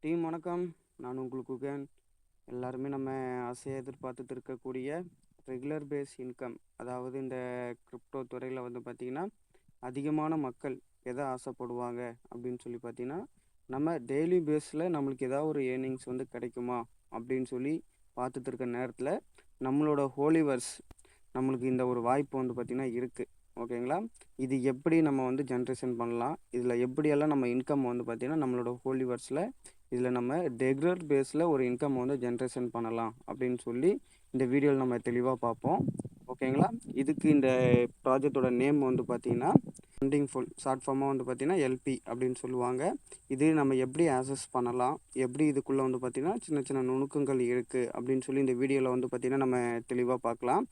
Team வணக்கம். நான் உங்களுக்கு குகன். எல்லாருமே நம்ம ஆசையாக எதிர்பார்த்துட்டு இருக்கக்கூடிய ரெகுலர் பேஸ் இன்கம், அதாவது இந்த கிரிப்டோ துறையில் வந்து பார்த்திங்கன்னா அதிகமான மக்கள் எதை ஆசைப்படுவாங்க அப்படின்னு சொல்லி பார்த்தீங்கன்னா, நம்ம டெய்லி பேஸில் நம்மளுக்கு ஏதாவது ஒரு ஏர்னிங்ஸ் வந்து கிடைக்குமா அப்படின்னு சொல்லி பார்த்துட்டு இருக்க நேரத்தில் நம்மளோட ஹோலிவர்ஸ் நம்மளுக்கு இந்த ஒரு வாய்ப்பு வந்து பார்த்திங்கன்னா இருக்குது. ஓகேங்களா? இது எப்படி நம்ம வந்து ஜென்ரேஷன் பண்ணலாம், இதில் எப்படியெல்லாம் நம்ம இன்கம் வந்து பார்த்திங்கன்னா நம்மளோட ஹோலிவர்ஸில் இதில் நம்ம ரெகுலர் பேஸில் ஒரு இன்கம் வந்து ஜென்ரேஷன் பண்ணலாம் அப்படின்னு சொல்லி இந்த வீடியோவில் நம்ம தெளிவாக பார்ப்போம். ஓகேங்களா? இதுக்கு இந்த ப்ராஜெக்டோட நேம் வந்து பார்த்திங்கன்னா ஃபண்டிங் ஃபுல், ஷார்ட் ஃபார்மாக வந்து பார்த்திங்கன்னா எல்பி அப்படின்னு சொல்லுவாங்க. இது நம்ம எப்படி ஆக்சஸ் பண்ணலாம், எப்படி இதுக்குள்ளே வந்து பார்த்திங்கன்னா சின்ன சின்ன நுணுக்கங்கள் இருக்குது அப்படின்னு சொல்லி இந்த வீடியோவில் வந்து பார்த்திங்கன்னா நம்ம தெளிவாக பார்க்கலாம்.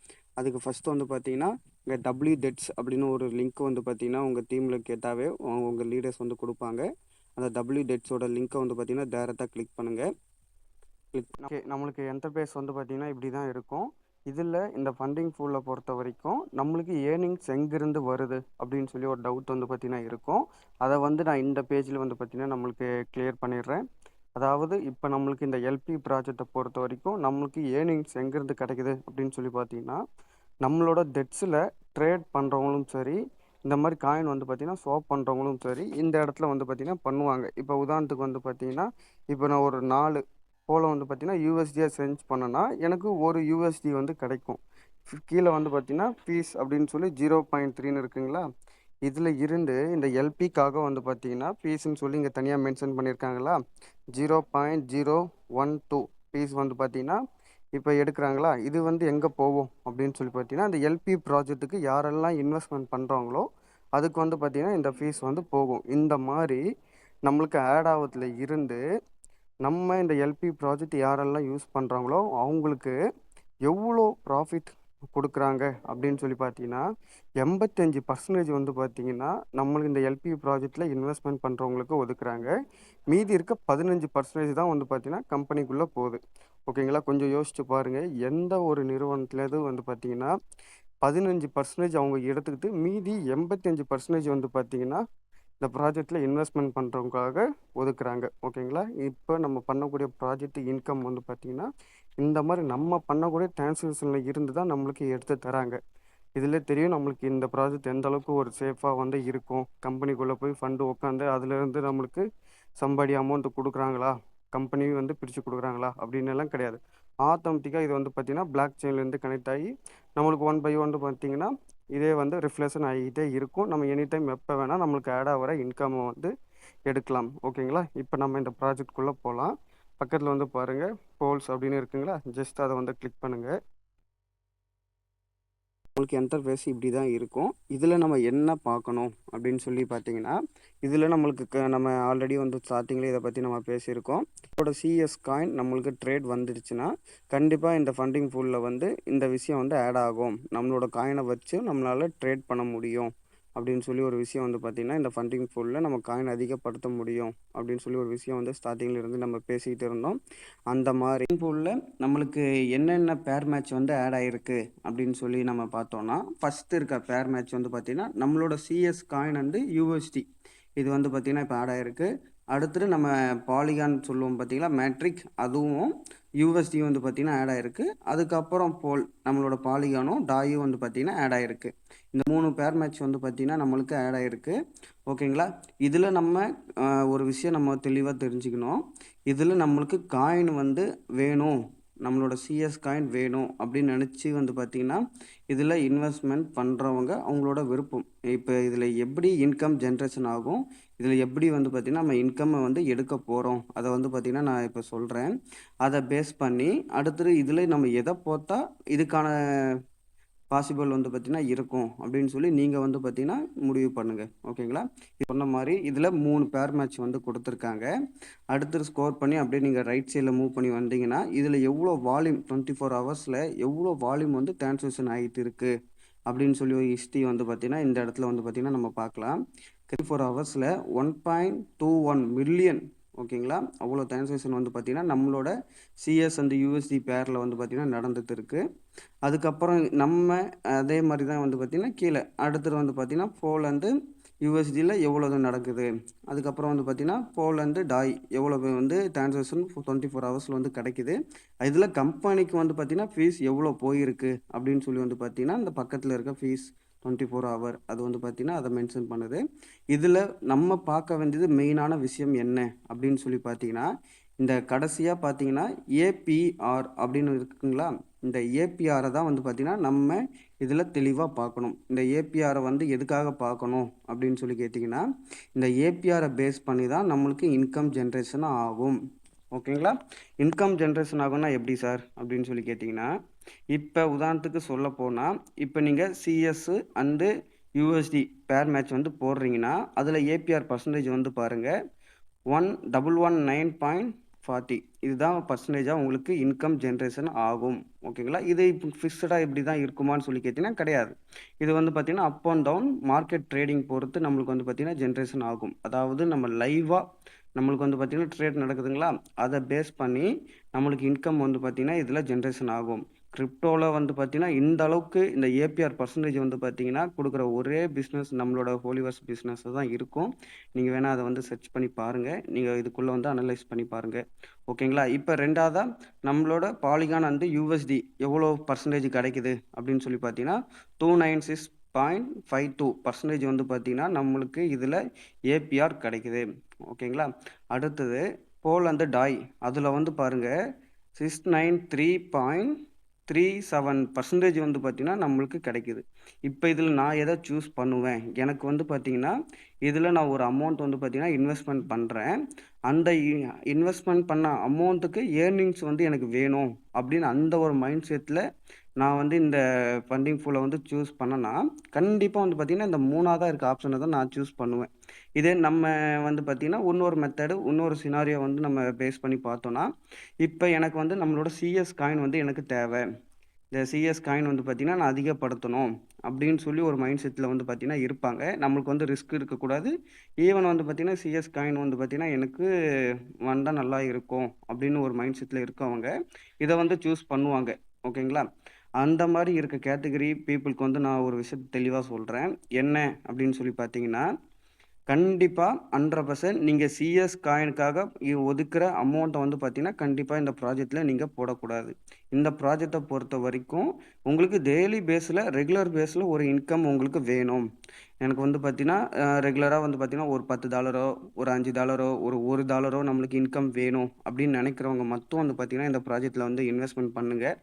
அதுக்கு ஃபஸ்ட்டு வந்து பார்த்திங்கன்னா இங்கே டெட்ஸ் அப்படின்னு ஒரு லிங்க் வந்து பார்த்திங்கன்னா உங்கள் டீமில் கேட்டாவே உங்கள் லீடர்ஸ் வந்து கொடுப்பாங்க. அந்த டெட்ஸோட லிங்க்கை வந்து பார்த்திங்கன்னா டேரெக்டாக கிளிக் பண்ணுங்கள். ஓகே, நம்மளுக்கு இன்டர்ஃபேஸ் வந்து பார்த்திங்கன்னா இப்படி தான் இருக்கும். இதில் இந்த ஃபண்டிங் ஃபூலில் பொறுத்த வரைக்கும் நம்மளுக்கு ஏர்னிங்ஸ் எங்கேருந்து வருது அப்படின்னு சொல்லி ஒரு டவுட் வந்து பார்த்திங்கன்னா இருக்கும். அதை வந்து நான் இந்த பேஜில் வந்து பார்த்திங்கன்னா நம்மளுக்கு கிளியர் பண்ணிடுறேன். அதாவது இப்போ நம்மளுக்கு இந்த எல்பி ப்ராஜெக்டை பொறுத்த வரைக்கும் நம்மளுக்கு ஏர்னிங்ஸ் எங்கேருந்து கிடைக்குது அப்படின்னு சொல்லி பார்த்தீங்கன்னா, நம்மளோட டெட்ஸில் ட்ரேட் பண்ணுறவங்களும் சரி, இந்த மாதிரி காயின் வந்து பார்த்திங்கன்னா ஸ்வாப் பண்ணுறவங்களும் சரி, இந்த இடத்துல வந்து பார்த்திங்கன்னா பண்ணுவாங்க. இப்போ உதாரணத்துக்கு வந்து பார்த்திங்கன்னா, இப்போ நான் ஒரு 4 போல் வந்து பார்த்திங்கன்னா யூஎஸ்டியை சென்ச் பண்ணேன்னா எனக்கு ஒரு யூஎஸ்டி வந்து கிடைக்கும். கீழே வந்து பார்த்திங்கன்னா ஃபீஸ் அப்படின்னு சொல்லி 0.3ன்னு இருக்குங்களா. இதில் இருந்து இந்த எல்பிக்காக வந்து பார்த்திங்கன்னா ஃபீஸ்ன்னு சொல்லி இங்கே தனியாக மென்ஷன் பண்ணியிருக்காங்களா, 0.012 ஃபீஸ் வந்து பார்த்திங்கன்னா இப்போ எடுக்கிறாங்களா. இது வந்து எங்கே போகும் அப்படின்னு சொல்லி பார்த்தீங்கன்னா, அந்த எல்பி ப்ராஜெக்ட்டுக்கு யாரெல்லாம் இன்வெஸ்ட்மெண்ட் பண்ணுறாங்களோ அதுக்கு வந்து பார்த்திங்கன்னா இந்த ஃபீஸ் வந்து போகும். இந்த மாதிரி நம்மளுக்கு ஆட் ஆகிறதுல இருந்து நம்ம இந்த எல்பி ப்ராஜெக்ட் யாரெல்லாம் யூஸ் பண்ணுறாங்களோ அவங்களுக்கு எவ்வளோ ப்ராஃபிட் கொடுக்குறாங்க அப்படின்னு சொல்லி பார்த்தீங்கன்னா, 85% வந்து பார்த்திங்கன்னா நம்மளுக்கு இந்த எல்பி ப்ராஜெக்டில் இன்வெஸ்ட்மெண்ட் பண்ணுறவங்களுக்கு ஒதுக்குறாங்க. மீதி இருக்க 15% தான் வந்து பார்த்திங்கன்னா கம்பெனிக்குள்ளே போகுது. ஓகேங்களா? கொஞ்சம் யோசிச்சு பாருங்கள். எந்த ஒரு நிறுவனத்துலேருந்து வந்து பார்த்திங்கன்னா 15% அவங்க எடுத்துக்கிட்டு மீதி 85% வந்து பார்த்திங்கன்னா இந்த ப்ராஜெக்டில் இன்வெஸ்ட்மெண்ட் பண்ணுறவங்களுக்காக ஒதுக்குறாங்க. ஓகேங்களா? இப்போ நம்ம பண்ணக்கூடிய ப்ராஜெக்ட் இன்கம் வந்து பார்த்திங்கன்னா இந்த மாதிரி நம்ம பண்ணக்கூடிய டிரான்சாக்ஷனில் இருந்து தான் நம்மளுக்கு எடுத்து தராங்க. இதில் தெரியும் நம்மளுக்கு இந்த ப்ராஜெக்ட் எந்த அளவுக்கு ஒரு சேஃபாக வந்து இருக்கும். கம்பெனிக்குள்ளே போய் ஃபண்டு உட்காந்து அதுலேருந்து நம்மளுக்கு சம்பாடி அமௌண்ட் கொடுக்குறாங்களா, கம்பெனி வந்து பிரித்து கொடுக்குறாங்களா அப்படின்னு எல்லாம் கிடையாது. ஆட்டோமேட்டிக்காக இது வந்து பார்த்திங்கன்னா பிளாக் செயின்லேருந்து கனெக்ட் ஆகி நம்மளுக்கு ஒன் பை ஒன் பார்த்திங்கன்னா இதே வந்து ரிஃப்ளெக்ஷன் ஆகிக்கிட்டே இருக்கும். நம்ம எனி டைம் எப்போ வேணால் நம்மளுக்கு ஆட் ஆகிற இன்கம்மை வந்து எடுக்கலாம். ஓகேங்களா? இப்போ நம்ம இந்த ப்ராஜெக்ட்குள்ளே போகலாம். பக்கத்தில் வந்து பாருங்கள் போல்ஸ் அப்படின்னு இருக்குங்களா, ஜஸ்ட் அதை வந்து கிளிக் பண்ணுங்கள். உங்களுக்கு இன்டர்ஃபேஸ் இப்படி தான் இருக்கும். இதில் நம்ம என்ன பார்க்கணும் அப்படின்னு சொல்லி பார்த்தீங்கன்னா, இதில் நம்மளுக்கு நம்ம ஆல்ரெடி வந்து ஸ்டார்டிங்கில் இதை பற்றி நம்ம பேசியிருக்கோம். இதோட சிஎஸ் காயின் நம்மளுக்கு ட்ரேட் வந்துடுச்சுன்னா கண்டிப்பாக இந்த ஃபண்டிங் ஃபூலில் வந்து இந்த விஷயம் வந்து ஆட் ஆகும். நம்மளோட காயினை வச்சு நம்மளால் ட்ரேட் பண்ண முடியும் அப்படின்னு சொல்லி ஒரு விஷயம் வந்து பார்த்திங்கன்னா இந்த ஃபண்டிங் ஃபூலில் நம்ம காயின் அதிகப்படுத்த முடியும் அப்படின்னு சொல்லி ஒரு விஷயம் வந்து ஸ்டார்டிங்கில் இருந்து நம்ம பேசிக்கிட்டு இருந்தோம். அந்த மாதிரி ஃபூலில் நம்மளுக்கு என்னென்ன பேர் மேட்ச் வந்து ஆட் ஆகிருக்கு அப்படின்னு சொல்லி நம்ம பார்த்தோன்னா, ஃபஸ்ட்டு இருக்க பேர் மேட்ச் வந்து பார்த்திங்கன்னா நம்மளோட சிஎஸ் காயின் வந்து யூஎஸ்டி இது வந்து பார்த்திங்கன்னா இப்போ ஆட் ஆகிருக்கு. அடுத்தது நம்ம பாலிகான் சொல்லுவோம் பார்த்திங்களா, மேட்ரிக், அதுவும் யூஎஸ்டி வந்து பார்த்திங்கன்னா ஆட் ஆகிருக்கு. அதுக்கப்புறம் போல் நம்மளோட பாலிகானும் டாயும் வந்து பார்த்திங்கன்னா ஆட் ஆகிருக்கு. இந்த 3 பேர் மேட்ச் வந்து பார்த்திங்கன்னா நம்மளுக்கு ஆட் ஆகிருக்கு. ஓகேங்களா? இதில் நம்ம ஒரு விஷயம் நம்ம தெளிவாக தெரிஞ்சுக்கணும். இதில் நம்மளுக்கு காயின் வந்து வேணும், நம்மளோட சிஎஸ் காயின் வேணும் அப்படின்னு நினச்சி வந்து பார்த்திங்கன்னா இதில் இன்வெஸ்ட்மெண்ட் பண்ணுறவங்க அவங்களோட விருப்பம். இப்போ இதில் எப்படி இன்கம் ஜென்ரேஷன் ஆகும், இதில் எப்படி வந்து பார்த்திங்கன்னா நம்ம இன்கம்மை வந்து எடுக்க போகிறோம், அதை வந்து பார்த்திங்கன்னா நான் இப்போ சொல்கிறேன். அதை பேஸ் பண்ணி அடுத்தது இதில் நம்ம எதை போட்டா இதுக்கான பாசிபிள் வந்து பார்த்திங்கன்னா இருக்கும் அப்படின்னு சொல்லி நீங்கள் வந்து பார்த்திங்கன்னா முடிவு பண்ணுங்கள். ஓகேங்களா? சொன்ன மாதிரி இதில் 3 பேர் மேட்ச் வந்து கொடுத்துருக்காங்க. அடுத்தது ஸ்கோர் பண்ணி அப்படியே நீங்கள் ரைட் சைடில் மூவ் பண்ணி வந்தீங்கன்னா இதில் எவ்வளோ வால்யூம் 24 ஹவர்ஸில் எவ்வளோ வால்யூம் வந்து டிரான்சாக்ஷன் ஆகிட்டு இருக்குது அப்படின்னு சொல்லி ஒரு ஹிஸ்ட்ரி வந்து பார்த்திங்கன்னா இந்த இடத்துல வந்து பார்த்திங்கன்னா நம்ம பார்க்கலாம். 24 ஹவர்ஸில் 1.21 மில்லியன், ஓகேங்களா, அவ்வளோ டிரான்சாக்ஷன் வந்து பார்த்திங்கன்னா நம்மளோட சிஎஸ் அண்ட் யூஎஸ்டி பேரில் வந்து பார்த்திங்கன்னா நடந்துட்டு இருக்குது. அதுக்கப்புறம் நம்ம அதே மாதிரி தான் வந்து பார்த்திங்கன்னா கீழே அடுத்தது வந்து பார்த்திங்கன்னா போல் வந்து யூஎஸ்டியில் எவ்வளவு நடக்குது, அதுக்கப்புறம் வந்து பார்த்தீங்கன்னா போலந்து டாய் எவ்வளவு வந்து டிரான்சாக்ஷன் 24 ஹவர்ஸில் வந்து கிடைக்குது, இதில் கம்பெனிக்கு வந்து பார்த்தீங்கன்னா ஃபீஸ் எவ்வளோ போயிருக்கு அப்படின்னு சொல்லி வந்து பார்த்தீங்கன்னா இந்த பக்கத்தில் இருக்க ஃபீஸ் 24 ஹவர் அது வந்து பார்த்தீங்கன்னா அதை மென்ஷன் பண்ணுது. இதில் நம்ம பார்க்க வேண்டியது மெயினான விஷயம் என்ன அப்படின்னு சொல்லி பார்த்தீங்கன்னா, இந்த கடைசியாக பார்த்தீங்கன்னா ஏபிஆர் அப்படின்னு இருக்குங்களா, இந்த ஏபிஆரை தான் வந்து பார்த்தீங்கன்னா நம்ம இதில் தெளிவாக பார்க்கணும். இந்த ஏபிஆரை வந்து எதுக்காக பார்க்கணும் அப்படின்னு சொல்லி கேட்டிங்கன்னா, இந்த ஏபிஆரை பேஸ் பண்ணி தான் நம்மளுக்கு இன்கம் ஜென்ரேஷன் ஆகும். ஓகேங்களா? இன்கம் ஜென்ரேஷன் ஆகும்னா எப்படி சார் அப்படின்னு சொல்லி கேட்டிங்கன்னா, இப்போ உதாரணத்துக்கு சொல்ல போனால் இப்போ நீங்கள் சிஎஸ் அண்டு யூஎஸ்டி பேர் மேட்ச் வந்து போடுறீங்கன்னா அதில் ஏபிஆர் பர்சன்டேஜ் வந்து பாருங்கள் 1119.40 இதுதான் பர்சன்டேஜாக உங்களுக்கு இன்கம் ஜென்ரேஷன் ஆகும். ஓகேங்களா? இது இப்போ ஃபிக்ஸடாக இப்படி தான் இருக்குமான்னு சொல்லி கேட்டிங்கன்னா கிடையாது. இது வந்து பார்த்திங்கன்னா up and down market trading பொறுத்து நம்மளுக்கு வந்து பார்த்திங்கன்னா ஜென்ரேஷன் ஆகும். அதாவது நம்ம லைவாக நம்மளுக்கு வந்து பார்த்திங்கன்னா ட்ரேட் நடக்குதுங்களா, அதை பேஸ் பண்ணி நம்மளுக்கு இன்கம் வந்து பார்த்திங்கன்னா இதில் ஜென்ரேஷன் ஆகும். கிரிப்டோவில் வந்து பார்த்திங்கன்னா இந்த அளவுக்கு இந்த ஏபிஆர் பர்சன்டேஜ் வந்து பார்த்திங்கன்னா கொடுக்குற ஒரே பிஸ்னஸ் நம்மளோட ஹோலிவர்ஸ் பிஸ்னஸ் தான் இருக்கும். நீங்கள் வேணால் அதை வந்து சர்ச் பண்ணி பாருங்கள், நீங்கள் இதுக்குள்ளே வந்து அனலைஸ் பண்ணி பாருங்கள். ஓகேங்களா? இப்போ ரெண்டாவதாக நம்மளோட பாலிகான் வந்து யூஎஸ்டி எவ்வளோ பர்சன்டேஜ் கிடைக்குது அப்படின்னு சொல்லி பார்த்தீங்கன்னா 296.52% வந்து பார்த்தீங்கன்னா நம்மளுக்கு இதில் ஏபிஆர் கிடைக்குது. ஓகேங்களா? அடுத்தது போலந்து டாய் அதில் வந்து பாருங்கள் 693.37% வந்து பார்த்திங்கன்னா நம்மளுக்கு கிடைக்குது. இப்போ இதில் நான் எதை சூஸ் பண்ணுவேன், எனக்கு வந்து பார்த்திங்கன்னா இதில் நான் ஒரு அமௌண்ட் வந்து பார்த்திங்கன்னா இன்வெஸ்ட்மெண்ட் பண்ணுறேன். அந்த இன்வெஸ்ட்மெண்ட் பண்ண அமௌண்ட்டுக்கு ஏர்னிங்ஸ் வந்து எனக்கு வேணும் அப்படின்னு அந்த ஒரு மைண்ட் செட்டில் நான் வந்து இந்த ஃபண்டிங் ஃபுல்லை வந்து சூஸ் பண்ணேன்னா கண்டிப்பாக வந்து பார்த்திங்கன்னா இந்த மூணாவதாக இருக்க ஆப்ஷனை தான் நான் சூஸ் பண்ணுவேன். இதே நம்ம வந்து பார்த்திங்கன்னா இன்னொரு மெத்தடு இன்னொரு சினாரியோ வந்து நம்ம பேஸ் பண்ணி பார்த்தோன்னா, இப்போ எனக்கு வந்து நம்மளோட சிஎஸ் காயின் வந்து எனக்கு தேவை, இந்த சிஎஸ் காயின் வந்து பார்த்திங்கன்னா நான் அதிகப்படுத்தணும் அப்படின்னு சொல்லி ஒரு மைண்ட் செட்டில் வந்து பார்த்திங்கன்னா இருப்பாங்க. நம்மளுக்கு வந்து ரிஸ்க் இருக்கக்கூடாது. ஈவன் வந்து பார்த்திங்கன்னா சிஎஸ் காயின் வந்து பார்த்திங்கன்னா எனக்கு வந்தால் நல்லா இருக்கும் அப்படின்னு ஒரு மைண்ட் செட்டில் இருக்கவங்க இதை வந்து சூஸ் பண்ணுவாங்க. ஓகேங்களா? அந்த மாதிரி இருக்க கேட்டகரி பீப்புளுக்கு வந்து நான் ஒரு விஷயத்தை தெளிவாக சொல்கிறேன். என்ன அப்படின்னு சொல்லி பார்த்தீங்கன்னா, கண்டிப்பாக 100% நீங்கள் சிஎஸ் காயினுக்காக ஒதுக்குற அமௌண்ட்டை வந்து பார்த்தீங்கன்னா கண்டிப்பாக இந்த ப்ராஜெக்டில் நீங்கள் போடக்கூடாது. இந்த ப்ராஜெக்டை பொறுத்த வரைக்கும் உங்களுக்கு டெய்லி பேஸில் ரெகுலர் பேஸில் ஒரு இன்கம் உங்களுக்கு வேணும். எனக்கு வந்து பார்த்தீங்கன்னா ரெகுலராக வந்து பார்த்தீங்கன்னா ஒரு $10 ஒரு $5 ஒரு $1 நம்மளுக்கு இன்கம் வேணும் அப்படின்னு நினைக்கிறவங்க மட்டும் வந்து பார்த்தீங்கன்னா இந்த ப்ராஜெக்டில் வந்து இன்வெஸ்ட்மெண்ட் பண்ணுங்கள்.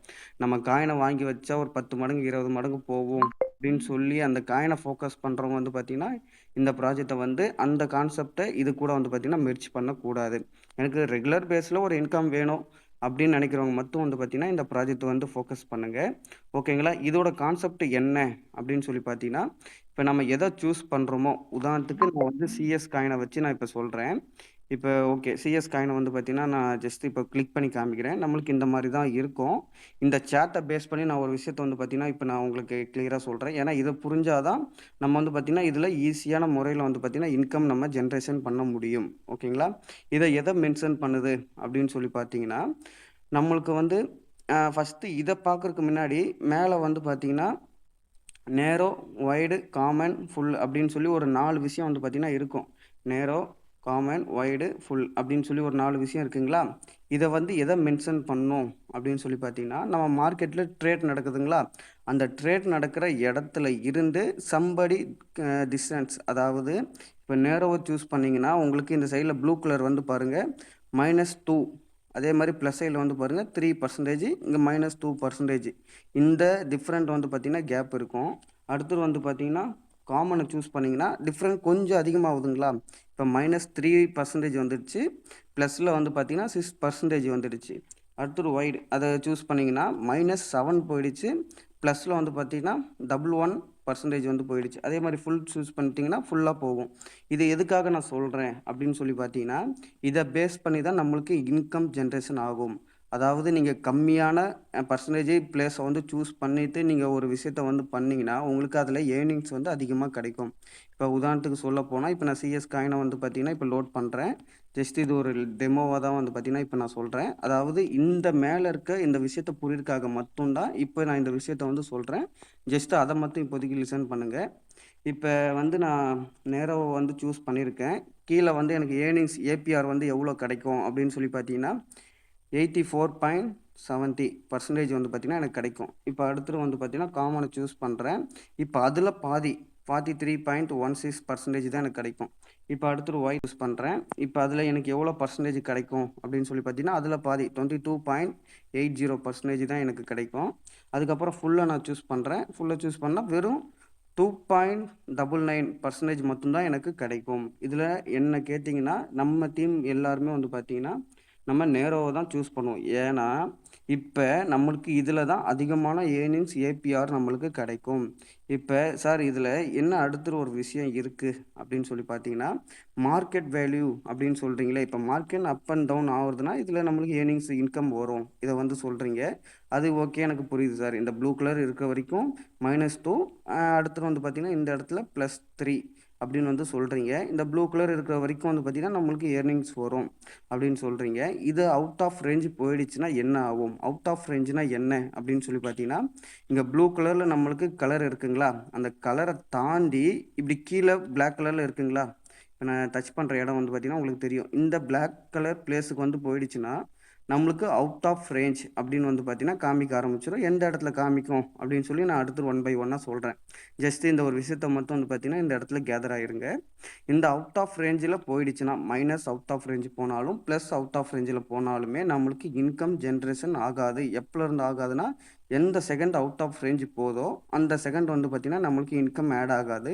நம்ம காயினை வாங்கி வச்சா ஒரு 10 மடங்கு 20 மடங்கு போகும் அப்படின்னு சொல்லி அந்த காயினை ஃபோக்கஸ் பண்ணுறவங்க வந்து பார்த்தீங்கன்னா இந்த ப்ராஜெக்டை வந்து அந்த கான்செப்டை இது கூட வந்து பார்த்திங்கன்னா மெர்ஜ் பண்ணக்கூடாது. எனக்கு ரெகுலர் பேஸில் ஒரு இன்கம் வேணும் அப்படின்னு நினைக்கிறவங்க மட்டும் வந்து பார்த்திங்கன்னா இந்த ப்ராஜெக்ட் வந்து ஃபோக்கஸ் பண்ணுங்கள். ஓகேங்களா? இதோட கான்செப்ட் என்ன அப்படின்னு சொல்லி பார்த்தீங்கன்னா, இப்போ நம்ம எதை சூஸ் பண்ணுறோமோ உதாரணத்துக்கு நான் வந்து சிஎஸ் காயினை வச்சு நான் இப்போ சொல்கிறேன். இப்போ ஓகே சிஎஸ் காயினை வந்து பார்த்திங்கன்னா நான் ஜஸ்ட் இப்போ கிளிக் பண்ணி காமிக்கிறேன். நம்மளுக்கு இந்த மாதிரி தான் இருக்கும். இந்த சேட்டை பேஸ் பண்ணி நான் ஒரு விஷயத்தை வந்து பார்த்திங்கன்னா இப்போ நான் உங்களுக்கு கிளியராக சொல்கிறேன். ஏன்னா இதை புரிஞ்சாதான் நம்ம வந்து பார்த்திங்கன்னா இதில் ஈஸியான முறையில் வந்து பார்த்திங்கன்னா இன்கம் நம்ம ஜென்ரேஷன் பண்ண முடியும். ஓகேங்களா? இதை எதை மென்ஷன் பண்ணுது அப்படின்னு சொல்லி பார்த்தீங்கன்னா, நம்மளுக்கு வந்து ஃபஸ்ட்டு இதை பார்க்குறதுக்கு முன்னாடி மேலே வந்து பார்த்திங்கன்னா நேரோ, வைடு, காமன், ஃபுல் அப்படின்னு சொல்லி ஒரு 4 விஷயம் வந்து பார்த்திங்கன்னா இருக்கும். நேரோ, காமன், வைடு, ஃபுல் அப்படின்னு சொல்லி ஒரு 4 விஷயம் இருக்குங்களா? இதை வந்து எதை மென்ஷன் பண்ணணும் அப்படின்னு சொல்லி பார்த்தீங்கன்னா, நம்ம மார்க்கெட்டில் ட்ரேட் நடக்குதுங்களா, அந்த ட்ரேட் நடக்கிற இடத்துல இருந்து சம்படி டிஸ்டன்ஸ், அதாவது இப்போ நேரோவை சூஸ் பண்ணிங்கன்னா உங்களுக்கு இந்த சைடில் ப்ளூ கலர் வந்து பாருங்கள் -2, அதே மாதிரி ப்ளஸ் சைடில் வந்து பாருங்கள் 3%, இங்கே -2%. இந்த டிஃப்ரெண்ட் வந்து பார்த்திங்கன்னா கேப் இருக்கும். அடுத்தது வந்து பார்த்திங்கன்னா காமனை சூஸ் பண்ணிங்கன்னா டிஃப்ரெண்ட் கொஞ்சம் அதிகமாகுதுங்களா, இப்போ -3% வந்துடுச்சு, ப்ளஸில் வந்து பார்த்திங்கன்னா 6% வந்துடுச்சு. அடுத்தது வைடு அதை சூஸ் பண்ணிங்கன்னா -7 போயிடுச்சு, ப்ளஸில் வந்து பார்த்திங்கன்னா 11% வந்து போயிடுச்சு. அதே மாதிரி ஃபுல் சூஸ் பண்ணிட்டீங்கன்னா ஃபுல்லாக போகும். இது எதுக்காக நான் சொல்கிறேன் அப்படின்னு சொல்லி பார்த்தீங்கன்னா, இதை பேஸ் பண்ணி தான் நம்மளுக்கு இன்கம் ஜென்ரேஷன் ஆகும். அதாவது நீங்கள் கம்மியான பர்சன்டேஜ் பிளேஸை வந்து சூஸ் பண்ணிவிட்டு நீங்கள் ஒரு விஷயத்த வந்து பண்ணிங்கன்னா உங்களுக்கு அதில் ஏர்னிங்ஸ் வந்து அதிகமாக கிடைக்கும். இப்போ உதாரணத்துக்கு சொல்ல போனால் இப்போ நான் சிஎஸ் காயினை வந்து பார்த்திங்கன்னா இப்போ லோட் பண்ணுறேன். ஜஸ்ட் இது ஒரு டெமோவாக தான் வந்து பார்த்திங்கன்னா இப்போ நான் சொல்கிறேன். அதாவது இந்த மேலே இருக்க இந்த விஷயத்தை புரியுறதுக்காக மட்டும்தான் இப்போ நான் இந்த விஷயத்த வந்து சொல்கிறேன். ஜஸ்ட் அதை மட்டும் இப்போதைக்கு லிசன் பண்ணுங்கள். இப்போ வந்து நான் நேரோவை வந்து சூஸ் பண்ணியிருக்கேன். கீழே வந்து எனக்கு ஏர்னிங்ஸ் ஏபிஆர் வந்து எவ்வளோ கிடைக்கும் அப்படின்னு சொல்லி பார்த்தீங்கன்னா 84.70% வந்து பார்த்தீங்கன்னா எனக்கு கிடைக்கும். இப்போ அடுத்தது வந்து பார்த்தீங்கன்னா காமனை சூஸ் பண்ணுறேன். இப்போ அதில் பாதி 43.16% தான் எனக்கு கிடைக்கும். இப்போ அடுத்தது ஒய் சூஸ் பண்ணுறேன். இப்போ அதில் எனக்கு எவ்வளோ பர்சன்டேஜ் கிடைக்கும் அப்படின்னு சொல்லி பார்த்தீங்கன்னா அதில் பாதி 22.80% தான் எனக்கு கிடைக்கும். அதுக்கப்புறம் ஃபுல்லாக நான் சூஸ் பண்ணுறேன். ஃபுல்லாக சூஸ் பண்ணால் வெறும் 2.99% மட்டும்தான் எனக்கு கிடைக்கும். இதில் என்ன கேட்டிங்கன்னா நம்ம டீம் எல்லாருமே வந்து பார்த்தீங்கன்னா நம்ம நேரோவை தான் சூஸ் பண்ணுவோம். ஏன்னா இப்போ நம்மளுக்கு இதில் தான் அதிகமான ஏர்னிங்ஸ் ஏபிஆர் நம்மளுக்கு கிடைக்கும். இப்போ சார் இதில் என்ன அடுத்த ஒரு விஷயம் இருக்குது அப்படின்னு சொல்லி பார்த்தீங்கன்னா மார்க்கெட் வேல்யூ அப்படின்னு சொல்கிறீங்களே. இப்போ மார்க்கெட் அப் அண்ட் டவுன் ஆகுறதுனா இதில் நம்மளுக்கு ஏர்னிங்ஸ் இன்கம் வரும். இதை வந்து சொல்கிறீங்க. அது ஓகே, எனக்கு புரியுது சார். இந்த ப்ளூ கலர் இருக்க வரைக்கும் -2, அடுத்தது வந்து பார்த்தீங்கன்னா இந்த இடத்துல +3 அப்படின்னு வந்து சொல்கிறீங்க. இந்த ப்ளூ கலர் இருக்கிற வரைக்கும் வந்து பார்த்தீங்கன்னா நம்மளுக்கு ஏர்னிங்ஸ் வரும் அப்படின்னு சொல்கிறீங்க. இது அவுட் ஆஃப் ரேஞ்ச் போயிடுச்சுன்னா என்ன ஆகும்? அவுட் ஆஃப் ரேஞ்சுனா என்ன அப்படின்னு சொல்லி பார்த்தீங்கன்னா இங்கே ப்ளூ கலரில் நம்மளுக்கு கலர் இருக்குங்களா, அந்த கலரை தாண்டி இப்படி கீழே பிளாக் கலரில் இருக்குங்களா, இப்போ நான் டச் பண்ணுற இடம் வந்து பார்த்தீங்கன்னா உங்களுக்கு தெரியும். இந்த பிளாக் கலர் பிளேஸுக்கு வந்து போயிடுச்சுன்னா நம்மளுக்கு அவுட் ஆஃப் ரேஞ்ச் அப்படின்னு வந்து பார்த்தீங்கன்னா காமிக்க ஆரம்பிச்சிடும். எந்த இடத்துல காமிக்கும் அப்படின்னு சொல்லி நான் அடுத்து 1 பை 1 சொல்கிறேன். ஜஸ்ட் இந்த ஒரு விஷயத்த மட்டும் வந்து பார்த்தீங்கன்னா இந்த இடத்துல கேதர் ஆயிருங்க. இந்த அவுட் ஆஃப் ரேஞ்சில் போயிடுச்சுன்னா மைனஸ் அவுட் ஆஃப் ரேஞ்ச் போனாலும் ப்ளஸ் அவுட் ஆஃப் ரேஞ்சில் போனாலுமே நம்மளுக்கு இன்கம் ஜென்ரேஷன் ஆகாது. எப்போலேருந்து ஆகாதுன்னா எந்த செகண்ட் அவுட் ஆஃப் ரேஞ்ச் போதோ அந்த செகண்ட் வந்து பார்த்தீங்கன்னா நம்மளுக்கு இன்கம் ஆட் ஆகாது.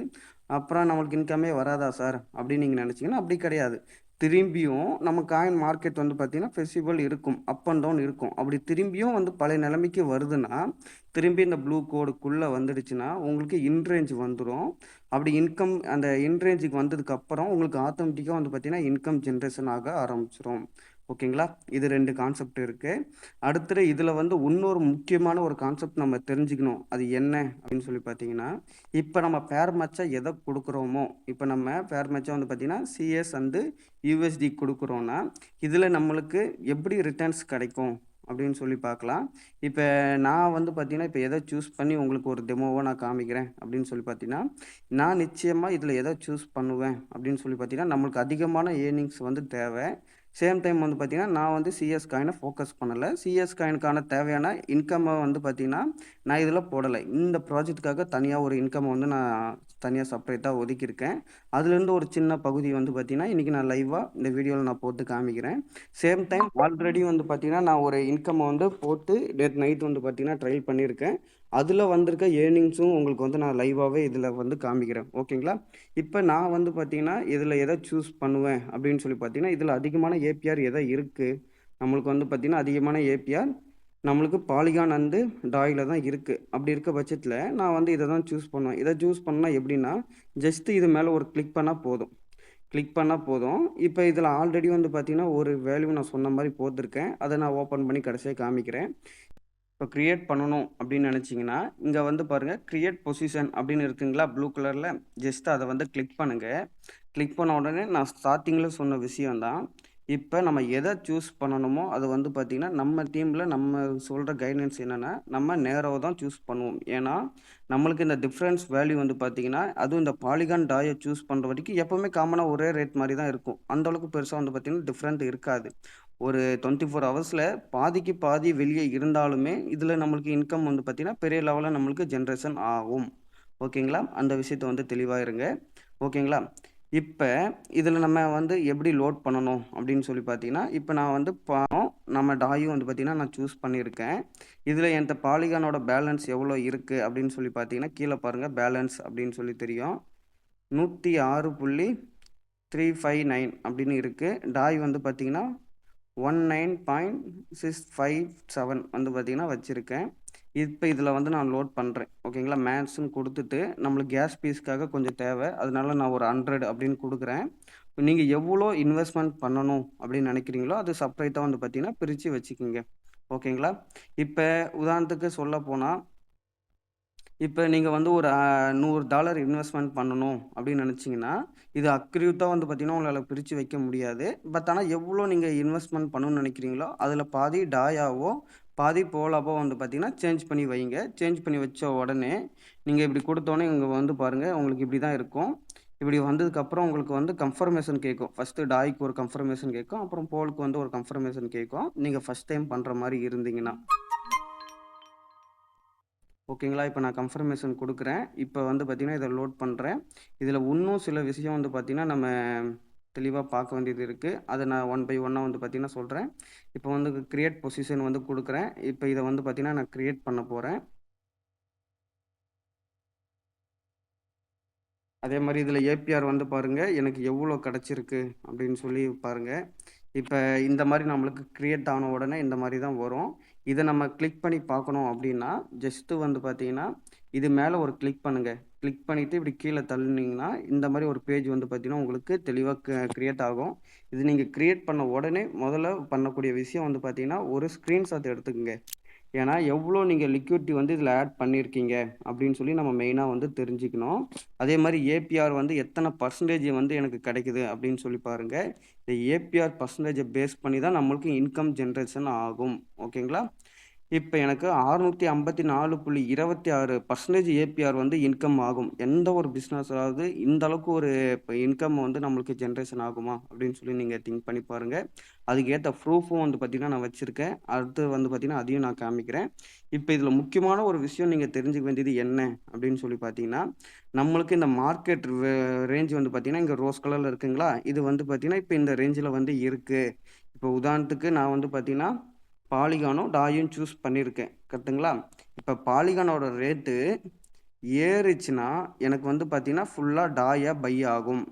அப்புறம் நம்மளுக்கு இன்கமே வராதா சார் அப்படின்னு நீங்கள் நினச்சிங்கன்னா அப்படி கிடையாது. திரும்பியும் நம்ம காயின் மார்க்கெட் வந்து பார்த்தீங்கன்னா ஃபெசிபிள் இருக்கும், அப் அண்ட் டவுன் இருக்கும். அப்படி திரும்பியும் வந்து பழைய நிலைமைக்கு வருதுன்னா திரும்பி இந்த ப்ளூ கோடுக்குள்ளே வந்துடுச்சுன்னா உங்களுக்கு இன்ரேஞ்ச் வந்துடும். அப்படி இன்கம் அந்த இன்ரேஞ்சுக்கு வந்ததுக்கப்புறம் உங்களுக்கு ஆட்டோமேட்டிக்காக வந்து பார்த்தீங்கன்னா இன்கம் ஜென்ரேஷன் ஆக ஆரம்பிச்சிடும். ஓகேங்களா? இது 2 கான்செப்ட் இருக்குது. அடுத்தது இதில் வந்து இன்னொரு முக்கியமான ஒரு கான்செப்ட் நம்ம தெரிஞ்சுக்கணும். அது என்ன அப்படின்னு சொல்லி பார்த்தீங்கன்னா இப்போ நம்ம பேர் மேட்சாக எதை கொடுக்குறோமோ, இப்போ நம்ம பேர் மேட்சாக வந்து பார்த்தீங்கன்னா சிஎஸ் அண்டு யூஎஸ்டி கொடுக்குறோன்னா இதில் நம்மளுக்கு எப்படி ரிட்டர்ன்ஸ் கிடைக்கும் அப்படின்னு சொல்லி பார்க்கலாம். இப்போ நான் வந்து பார்த்தீங்கன்னா இப்போ எதை சூஸ் பண்ணி உங்களுக்கு ஒரு டெமோவாக நான் காமிக்கிறேன் அப்படின்னு சொல்லி பார்த்தீங்கன்னா நான் நிச்சயமாக இதில் எதை சூஸ் பண்ணுவேன் அப்படின்னு சொல்லி பார்த்தீங்கன்னா நம்மளுக்கு அதிகமான ஏர்னிங்ஸ் வந்து தேவை. சேம் டைம் வந்து பார்த்தீங்கன்னா நான் வந்து சிஎஸ் காயினை ஃபோக்கஸ் பண்ணலை. சிஎஸ் காயினுக்கான தேவையான இன்கம்மை வந்து பார்த்தீங்கன்னா நான் இதில் போடலை. இந்த ப்ராஜெக்ட்டுக்காக தனியாக ஒரு இன்கம் வந்து நான் தனியாக செப்பரேட்டாக ஒதுக்கியிருக்கேன். அதுலேருந்து ஒரு சின்ன பகுதி வந்து பார்த்தீங்கன்னா இன்றைக்கி நான் லைவாக இந்த வீடியோவில் நான் போட்டு காமிக்கிறேன். சேம் டைம் ஆல்ரெடி வந்து பார்த்தீங்கன்னா நான் ஒரு இன்கம்மை வந்து போட்டு நேற்று நைட் வந்து பார்த்தீங்கன்னா ட்ரையல் பண்ணியிருக்கேன். அதில் வந்திருக்க ஏர்னிங்ஸும் உங்களுக்கு வந்து நான் லைவாகவே இதில் வந்து காமிக்கிறேன். ஓகேங்களா? இப்போ நான் வந்து பார்த்தீங்கன்னா இதில் எதை சூஸ் பண்ணுவேன் அப்படின்னு சொல்லி பார்த்தீங்கன்னா இதில் அதிகமான ஏபிஆர் எதை இருக்குது நம்மளுக்கு வந்து பார்த்தீங்கன்னா அதிகமான ஏபிஆர் நம்மளுக்கு பாலிகான் அண்டு டாயில் தான் இருக்குது. அப்படி இருக்க பட்சத்தில் நான் வந்து இதை தான் சூஸ் பண்ணுவேன். இதை சூஸ் பண்ணால் எப்படின்னா ஜஸ்ட்டு இது மேலே ஒரு கிளிக் பண்ணால் போதும். இப்போ இதில் ஆல்ரெடி வந்து பார்த்தீங்கன்னா ஒரு வேல்யூ நான் சொன்ன மாதிரி போட்டிருக்கேன். அதை நான் ஓப்பன் பண்ணி கடைசியாக காமிக்கிறேன். இப்போ கிரியேட் பண்ணணும் அப்படின்னு நினச்சிங்கன்னா இங்கே வந்து பாருங்கள் கிரியேட் பொசிஷன் அப்படின்னு இருக்குங்களா ப்ளூ கலரில், ஜஸ்ட் அதை வந்து கிளிக் பண்ணுங்கள். கிளிக் பண்ண உடனே நான் ஸ்டார்டிங்கில் சொன்ன விஷயந்தான். இப்போ நம்ம எதை சூஸ் பண்ணணுமோ அது வந்து பார்த்திங்கன்னா நம்ம டீமில் நம்ம சொல்கிற கைட்லைன்ஸ் என்னென்னா நம்ம நேரோவை தான் சூஸ் பண்ணுவோம். ஏன்னா நம்மளுக்கு இந்த டிஃப்ரென்ஸ் வேல்யூ வந்து பார்த்திங்கன்னா அதுவும் இந்த பாலிகான் டாயை சூஸ் பண்ணுற வரைக்கும் எப்போவுமே காமனாக ஒரே ரேட் மாதிரி தான் இருக்கும். அந்தளவுக்கு பெருசாக வந்து பார்த்திங்கன்னா டிஃப்ரெண்ட் இருக்காது. ஒரு 24 ஹவர்ஸில் பாதிக்கு பாதி வெளியே இருந்தாலுமே இதில் நம்மளுக்கு இன்கம் வந்து பார்த்திங்கன்னா பெரிய லெவலில் நம்மளுக்கு ஜென்ரேஷன் ஆகும். ஓகேங்களா? அந்த விஷயத்த வந்து தெளிவாக இருங்க. ஓகேங்களா? இப்போ இதில் நம்ம வந்து எப்படி லோட் பண்ணணும் அப்படின்னு சொல்லி பார்த்தீங்கன்னா இப்போ நான் வந்து நம்ம டாயும் வந்து பார்த்திங்கன்னா நான் சூஸ் பண்ணியிருக்கேன். இதில் என்கிட்ட பாலிகானோட பேலன்ஸ் எவ்வளோ இருக்குது அப்படின்னு சொல்லி பார்த்தீங்கன்னா கீழே பாருங்கள் பேலன்ஸ் அப்படின்னு சொல்லி தெரியும். 106.359 அப்படின்னு இருக்குது. டாய் வந்து பார்த்திங்கன்னா 19.657 வந்து பார்த்திங்கன்னா வச்சுருக்கேன். இப்போ இதில் வந்து நான் லோட் பண்ணுறேன். ஓகேங்களா? மேத்ஸ்ன்னு கொடுத்துட்டு நம்மளுக்கு கேஸ் பீஸ்க்காக கொஞ்சம் தேவை. அதனால நான் ஒரு 100 அப்படின்னு கொடுக்குறேன். நீங்கள் எவ்வளோ இன்வெஸ்ட்மெண்ட் பண்ணணும் அப்படின்னு நினைக்கிறீங்களோ அது செப்பரேட்டாக வந்து பார்த்திங்கன்னா பிரித்து வச்சுக்கிங்க. ஓகேங்களா? இப்போ உதாரணத்துக்கு சொல்ல போனால் இப்போ நீங்கள் வந்து ஒரு $100 இன்வெஸ்ட்மெண்ட் பண்ணணும் அப்படின்னு நினச்சிங்கன்னா இது அக்யூரேட்டாக வந்து பார்த்திங்கன்னா உங்களால் பிரித்து வைக்க முடியாது. பட் ஆனால் எவ்வளோ நீங்கள் இன்வெஸ்ட்மெண்ட் பண்ணணும்னு நினைக்கிறீங்களோ அதில் பாதி டாயாவோ பாதி போகலப்போ வந்து பார்த்தீங்கன்னா, சேஞ்ச் பண்ணி வைங்க. சேஞ்ச் பண்ணி வச்ச உடனே, நீங்க இப்படி குடுத்தோனே இங்க வந்து பாருங்க, உங்களுக்கு இப்படி தான் இருக்கும். இப்படி வந்ததுக்கப்புறம் உங்களுக்கு வந்து கன்ஃபர்மேஷன் கேட்கும். ஃபர்ஸ்ட்டு டாய்க்கு ஒரு கன்ஃபர்மேஷன் கேட்கும். அப்புறம் போலுக்கு வந்து ஒரு கன்ஃபர்மேஷன் கேட்கும். நீங்க ஃபர்ஸ்ட் டைம் பண்ற மாரி இருந்தீங்கன்னா. ஓகேங்களா? இப்ப நான் கன்ஃபர்மேஷன் குடுக்குறேன். இப்ப வந்து பார்த்தீங்கன்னா, இத லோட் பண்றேன். இதுல இன்னும் சில விஷயம் வந்து பார்த்தீங்கன்னா, நம்ம தெளிவா பார்க்க வேண்டியது இருக்கு. அத நான் ஒன் பை ஒன்னா வந்து பார்த்தீங்கன்னா சொல்றேன். இப்ப வந்து கிரியேட் பொசிஷன் வந்து குடுக்குறேன். இப்ப இத வந்து பார்த்தீங்கன்னா, நான் கிரியேட் பண்ண போறேன். அதே மாரி இதில ஏபிஆர் வந்து பாருங்க, எனக்கு எவ்வளோ கிடைச்சிருக்கு அப்படின்னு சொல்லி பாருங்க. இப்ப இந்த மாரி நம்மளுக்கு கிரியேட் ஆன உடனே இந்த மாரி தான் வரும். இத நம்ம கிளிக் பண்ணி பார்க்கணும் அப்படின்னா, ஜஸ்ட்டு வந்து பார்த்தீங்கன்னா, இது மேல ஒரு கிளிக் பண்ணுங்க. கிளிக் பண்ணிட்டு இப்படி கீழ தள்ளுனீங்கன்னா, இந்த மாரி ஒரு பேஜ் வந்து பார்த்தீங்கன்னா, உங்களுக்கு தெளிவா கிரியேட் ஆகும். இது நீங்க கிரியேட் பண்ண உடனே முதல்ல பண்ணக்கூடிய விஷயம் வந்து பார்த்தீங்கன்னா, ஒரு ஸ்கிரீன்ஷாட் எடுத்துக்கங்க. ஏன்னா, எவ்வளோ நீங்க லிக்விடிட்டி வந்து இதில ஆட் பண்ணியிருக்கீங்க அப்படின்னு சொல்லி நம்ம மெயினா வந்து தெரிஞ்சுக்கணும். அதே மாரி ஏபிஆர் வந்து எத்தன பெர்சன்டேஜ் வந்து எனக்கு கிடைக்குது அப்படின்னு சொல்லி பாருங்க. இந்த ஏபிஆர் பெர்சன்டேஜ பேஸ் பண்ணி தான் நம்மளுக்கு இன்கம் ஜெனரேஷன் ஆகும். ஓகேங்களா? இப்ப எனக்கு 654.26% ஏபிஆர் வந்து இன்கம் ஆகும். எந்த ஒரு பிசினஸாவது இந்த அளவுக்கு ஒரு இப்ப இன்கம் வந்து நம்மளுக்கு ஜெனரேஷன் ஆகுமா? அப்படின்னு சொல்லி நீங்க திங்க் பண்ணி பாருங்க. அதுக்கு ஏத்த ப்ரூஃபும் வந்து பார்த்தீங்கன்னா, நான் வச்சிருக்கேன். அடுத்து வந்து பார்த்தீங்கன்னா, அதையும் நான் காமிக்கிறேன். இப்ப இதுல முக்கியமான ஒரு விஷயம் நீங்க தெரிஞ்சுக்க வேண்டியது என்ன அப்படின்னு சொல்லி பார்த்தீங்கன்னா, நம்மளுக்கு இந்த மார்க்கெட் ரேஞ்ச் வந்து பார்த்தீங்கன்னா, இங்க ரோஸ் கலர்ல இருக்குங்களா? இது வந்து பார்த்தீங்கன்னா, இப்ப இந்த ரேஞ்சுல வந்து இருக்கு. இப்ப உதாரணத்துக்கு நான் வந்து பார்த்தீங்கன்னா, பாலிகானும், டாயும் சூஸ் பண்ணியிருக்கேன். கரெக்ட்டுங்களா? இப்ப பாலிகானோட ரேட்டு ஏறுச்சுன்னா, எனக்கு வந்து பார்த்தீங்கன்னா, ஃபுல்லா டாயா பை ஆகும்.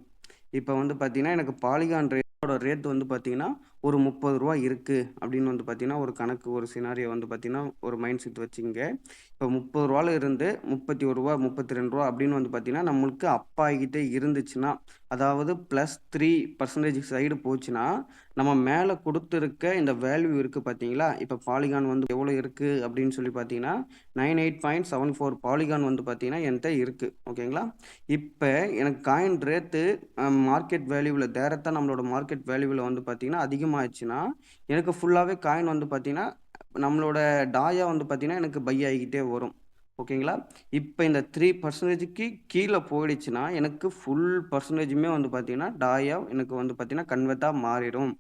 இப்ப வந்து பார்த்தீங்கன்னா, எனக்கு பாலிகான் ரேட்டோட ரேட் வந்து பார்த்தீங்கன்னா, ஒரு ரூ. 30 இருக்கு அப்படின்னு வந்து பார்த்தீங்கன்னா, ஒரு கணக்கு ஒரு சினாரியோ வந்து பார்த்தீங்கன்னா, ஒரு மைண்ட் செட் வச்சுக்கங்க. இப்ப ரூ. 30 இருந்து ரூ. 31 ரூ. 32 அப்படின்னு வந்து பார்த்தீங்கன்னா, நம்மளுக்கு அப் ஆகிட்டே இருந்துச்சுன்னா, அதாவது +3% சைடு போச்சுன்னா, நம்ம மேல குடுத்திருக்க இந்த வேல்யூ இருக்கு பார்த்தீங்களா? இப்ப பாலிகான் வந்து எவ்வளோ இருக்கு அப்படின்னு சொல்லி பார்த்தீங்கன்னா, 98.74 பாலிகான் வந்து பார்த்தீங்கன்னா, என்ட்ட இருக்கு. ஓகேங்களா? இப்ப எனக்கு காயின் ரேட்டு மார்க்கெட் வேல்யூல டைரக்ட்டா நம்மளோட மார்க்கெட் வேல்யூல வந்து பார்த்தீங்கன்னா, அதிகமாச்சுன்னா, எனக்கு ஃபுல்லாவே காயின் வந்து பார்த்தீங்கன்னா, நம்மளோட டாயா வந்து பார்த்தீங்கன்னா, எனக்கு பை ஆகிக்கிட்டே வரும். ஓகேங்களா? இப்ப இந்த 3%க்கு கீழ போயிடுச்சுன்னா, எனக்கு ஃபுல் பெர்சன்டேஜுமே வந்து பார்த்தீங்கன்னா, டாயா எனக்கு வந்து பார்த்தீங்கன்னா, கன்வெர்ட்டா மாறிடும்.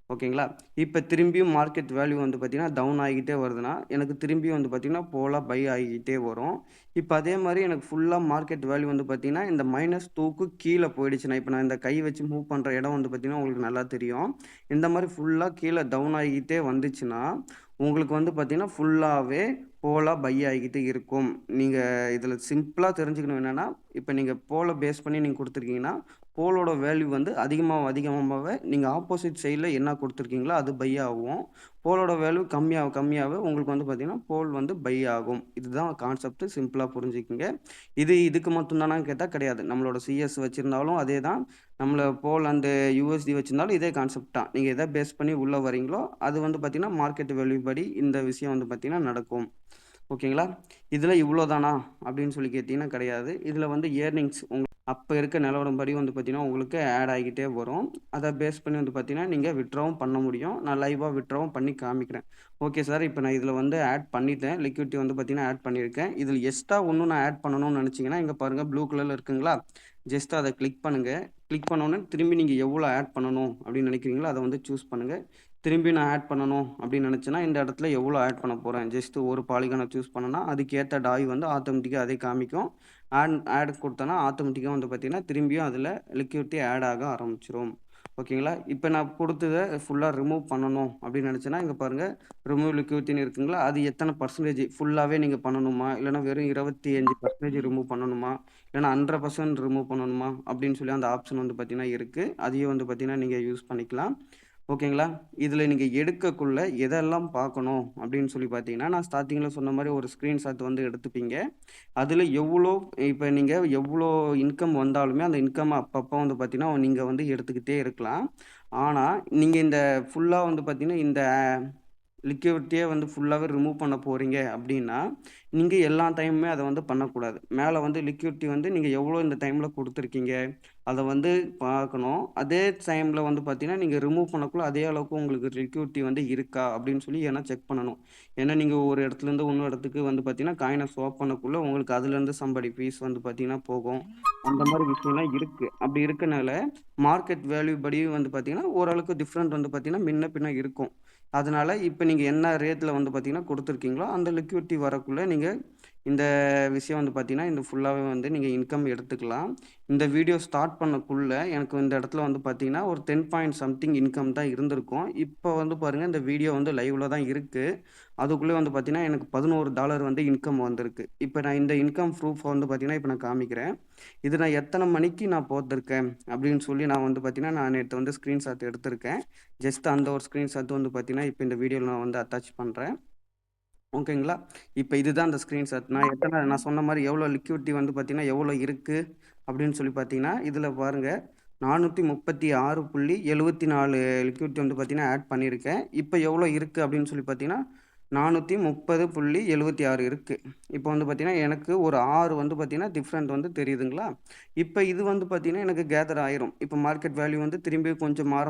ஓகேங்களா? இப்ப திரும்பியும் மார்க்கெட் வேல்யூ வந்து பார்த்தீங்கன்னா, டவுன் ஆகிக்கிட்டே வருதுன்னா, எனக்கு திரும்பியும் வந்து பார்த்தீங்கன்னா, போலா பை ஆகிக்கிட்டே வரும். இப்ப அதே மாரி எனக்கு ஃபுல்லா மார்க்கெட் வேல்யூ வந்து பார்த்தீங்கன்னா, இந்த -2க்கு கீழ போயிடுச்சுன்னா, இப்ப நான் இந்த கை வச்சு மூவ் பண்ற இடம் வந்து பார்த்தீங்கன்னா, உங்களுக்கு நல்லா தெரியும். இந்த மாரி ஃபுல்லா கீழ டவுன் ஆகிக்கிட்டே வந்துச்சுன்னா, உங்களுக்கு வந்து பார்த்தீங்கன்னா, ஃபுல்லாவே போலா பை ஆகிக்கிட்டு இருக்கும். நீங்க இதில சிம்பிளா தெரிஞ்சுக்கணும் என்னன்னா, இப்ப நீங்க போல பேஸ் பண்ணி நீங்க குடுத்துருக்கீங்கன்னா, போலோட வேல்யூ வந்து அதிகமாவே நீங்க ஆப்போசிட் சைட்ல என்ன குடுத்துருக்கீங்களோ, அது பை ஆகும். போலோட வேல்யூ கம்மியாவே உங்களுக்கு வந்து பார்த்தீங்கன்னா, போல் வந்து பை ஆகும். இதுதான் கான்செப்ட் சிம்பிளா புரிஞ்சுக்கங்க. இதுக்கு மட்டும் தானான்னு கேட்டா கிடையாது. நம்மளோட சிஎஸ் வச்சிருந்தாலும் அதே தான். நம்மள போல் அண்ட் யுஎஸ்டி வச்சிருந்தாலும் இதே கான்செப்ட் தான். நீங்க எத பேஸ் பண்ணி உள்ள வரீங்களோ, அது வந்து பார்த்தீங்கன்னா, மார்க்கெட் வேல்யூ படி இந்த விஷயம் வந்து பார்த்தீங்கன்னா நடக்கும். ஓகேங்களா? இதில இவ்வளோ தானா? அப்படின்னு சொல்லி கேட்டீங்கன்னா கிடையாது. இதில வந்து ஏர்னிங்ஸ் அப்ப இருக்க நிலவரம்படி வந்து பார்த்தீங்கன்னா, உங்களுக்கு ஆட் ஆகிட்டே வரும். அத பேஸ் பண்ணி வந்து பார்த்தீங்கன்னா, நீங்க வித்ட்ராவும் பண்ண முடியும். நான் லைவா வித்ட்ராவும் பண்ணி காமிக்கிறேன். ஓகே சார், இப்ப நான் இதில வந்து ஆட் பண்ணிட்டேன். லிக்விடிட்டி வந்து பார்த்தீங்கன்னா, ஆட் பண்ணியிருக்கேன். இதில எக்ஸ்ட்ரா இன்னும் நான் ஆட் பண்ணணும்னு நினைச்சீங்கன்னா, இங்க பாருங்க ப்ளூ கலர்ல இருக்குங்களா? ஜஸ்ட் அத கிளிக் பண்ணுங்க. கிளிக் பண்ணோனே திரும்பி நீங்க எவ்வளோ ஆட் பண்ணணும் அப்படின்னு நினைக்கிறீங்களோ, அத வந்து சூஸ் பண்ணுங்க. திரும்பி நான் ஆட் பண்ணணும் அப்படின்னு நினைச்சேன்னா, இந்த இடத்துல எவ்வளோ ஆட் பண்ண போறேன். ஜஸ்ட் ஒரு பாலிகான சூஸ் பண்ணேன்னா, அதுக்கேத்த டாய் வந்து ஆட்டோமேட்டிக்கா அதே காமிக்கும். ஆட் குடுத்தேன்னா, ஆட்டோமேட்டிக்கா வந்து பார்த்தீங்கன்னா, திரும்பியும் அதில லிக்விடிட்டி ஆட் ஆக ஆரம்பிச்சுரும். ஓகேங்களா? இப்ப நான் குடுத்தத ஃபுல்லா ரிமூவ் பண்ணணும் அப்படின்னு நினைச்சேன்னா, இங்க பாருங்க ரிமூவ் லிக்விடிட்டின்னு இருக்குங்களா? அது எத்தன பெர்சன்டேஜ் ஃபுல்லாவே நீங்க பண்ணணுமா? இல்லன்னா வெறும் 25% ரிமூவ் பண்ணணுமா? இல்லன்னா 100% ரிமூவ் பண்ணணுமா? அப்படின்னு சொல்லி அந்த ஆப்ஷன் வந்து பார்த்தீங்கன்னா இருக்கு. அதையும் வந்து பார்த்தீங்கன்னா, நீங்க யூஸ் பண்ணிக்கலாம். ஓகேங்களா? இதில நீங்க எடுக்கக்குள்ள எதெல்லாம் பார்க்கணும் அப்படின்னு சொல்லி பார்த்தீங்கன்னா, நான் ஸ்டார்ட்டிங்ல சொன்ன மாரி ஒரு ஸ்கிரீன்ஷாட் வந்து எடுத்துப்பீங்க. அதில இப்ப நீங்க எவ்வளோ இன்கம் வந்தாலுமே, அந்த இன்கம் அப்பப்ப வந்து பார்த்தீங்கன்னா, நீங்க வந்து எடுத்துக்கிட்டே இருக்கலாம். ஆனா, நீங்க இந்த ஃபுல்லா வந்து பார்த்தீங்கன்னா, இந்த லிக்விடிட்டியே வந்து ஃபுல்லாவே ரிமூவ் பண்ண போறீங்க அப்படின்னா, நீங்க எல்லா டைமுமே அத வந்து பண்ணக்கூடாது. மேல வந்து லிக்விடிட்டி வந்து நீங்க எவ்வளோ இந்த டைம்ல குடுத்துருக்கீங்க, அத வந்து பார்க்கணும். அதே டைம்ல வந்து பார்த்தீங்கன்னா, நீங்க ரிமூவ் பண்ணக்குள்ள அதே அளவுக்கு உங்களுக்கு லிக்விடிட்டி வந்து இருக்கா? அப்படின்னு சொல்லி ஏன்னா செக் பண்ணணும். ஏன்னா நீங்க ஒரு இடத்துலேருந்து இன்னொரு இடத்துக்கு வந்து பார்த்தீங்கன்னா, காயின ஸ்வாப் பண்ணக்குள்ள உங்களுக்கு அதுலேருந்து சம்படி ஃபீஸ் வந்து பார்த்தீங்கன்னா போகும். அந்த மாரி விஷயம்லாம் இருக்கு. அப்படி இருக்கனால, மார்க்கெட் வேல்யூ படி வந்து பார்த்தீங்கன்னா, ஓரளவுக்கு டிஃபரெண்ட் வந்து பார்த்தீங்கன்னா, முன்ன பின்ன இருக்கும். அதனால இப்ப நீங்க என்ன ரேட்ல வந்து பார்த்தீங்கன்னா குடுத்துருக்கீங்களோ, அந்த லிக்விடிட்டி வரக்குள்ள நீங்க இந்த விஷயம் வந்து பார்த்தீங்கன்னா, இந்த ஃபுல்லாவே வந்து நீங்க இன்கம் எடுத்துக்கலாம். இந்த வீடியோ ஸ்டார்ட் பண்ணக்குள்ள எனக்கு இந்த இடத்துல வந்து பார்த்தீங்கன்னா, ஒரு 10 பாயிண்ட் சம்திங் இன்கம் தான் இருந்திருக்கும். இப்ப வந்து பாருங்க இந்த வீடியோ வந்து லைவ்ல தான் இருக்கு. அதுக்குள்ளே வந்து பார்த்தீங்கன்னா, எனக்கு $11 வந்து இன்கம் வந்திருக்கு. இப்ப நான் இந்த இன்கம் ப்ரூஃப் வந்து பார்த்தீங்கன்னா, இப்ப நான் காமிக்கிறேன். இது நான் எத்தன மணிக்கு நான் போட்டிருக்கேன் அப்படின்னு சொல்லி நான் வந்து பார்த்தீங்கன்னா, நான் நேத்து வந்து ஸ்க்ரீன்ஷாட் எடுத்திருக்கேன். ஜஸ்ட் அந்த ஒரு ஸ்க்ரீன்ஷாட் வந்து பார்த்தீங்கன்னா, இப்ப இந்த வீடியோல நான் வந்து அட்டாச் பண்றேன். ஓகேங்களா? இப்ப இதுதான் அந்த ஸ்க்ரீன்ஷாட். நான் சொன்ன மாரி எவ்வளோ லிக்விடிட்டி வந்து பார்த்தீங்கன்னா, எவ்வளோ இருக்கு அப்படின்னு சொல்லி பார்த்தீங்கன்னா, இதில பாருங்க 436.74 லிக்விடிட்டி வந்து பார்த்தீங்கன்னா, ஆட் பண்ணியிருக்கேன். இப்ப எவ்வளோ இருக்கு அப்படின்னு சொல்லி பார்த்தீங்கன்னா, 430.76 இருக்கு. இப்ப வந்து பார்த்தீங்கன்னா, எனக்கு ஒரு 6 வந்து பார்த்தீங்கன்னா, டிஃபரண்ட் வந்து தெரியுதுங்களா? இப்ப இது வந்து பார்த்தீங்கன்னா, எனக்கு கேதர் ஆயிரும். இப்ப மார்க்கெட் வேல்யூ வந்து திரும்பி கொஞ்சம் மாற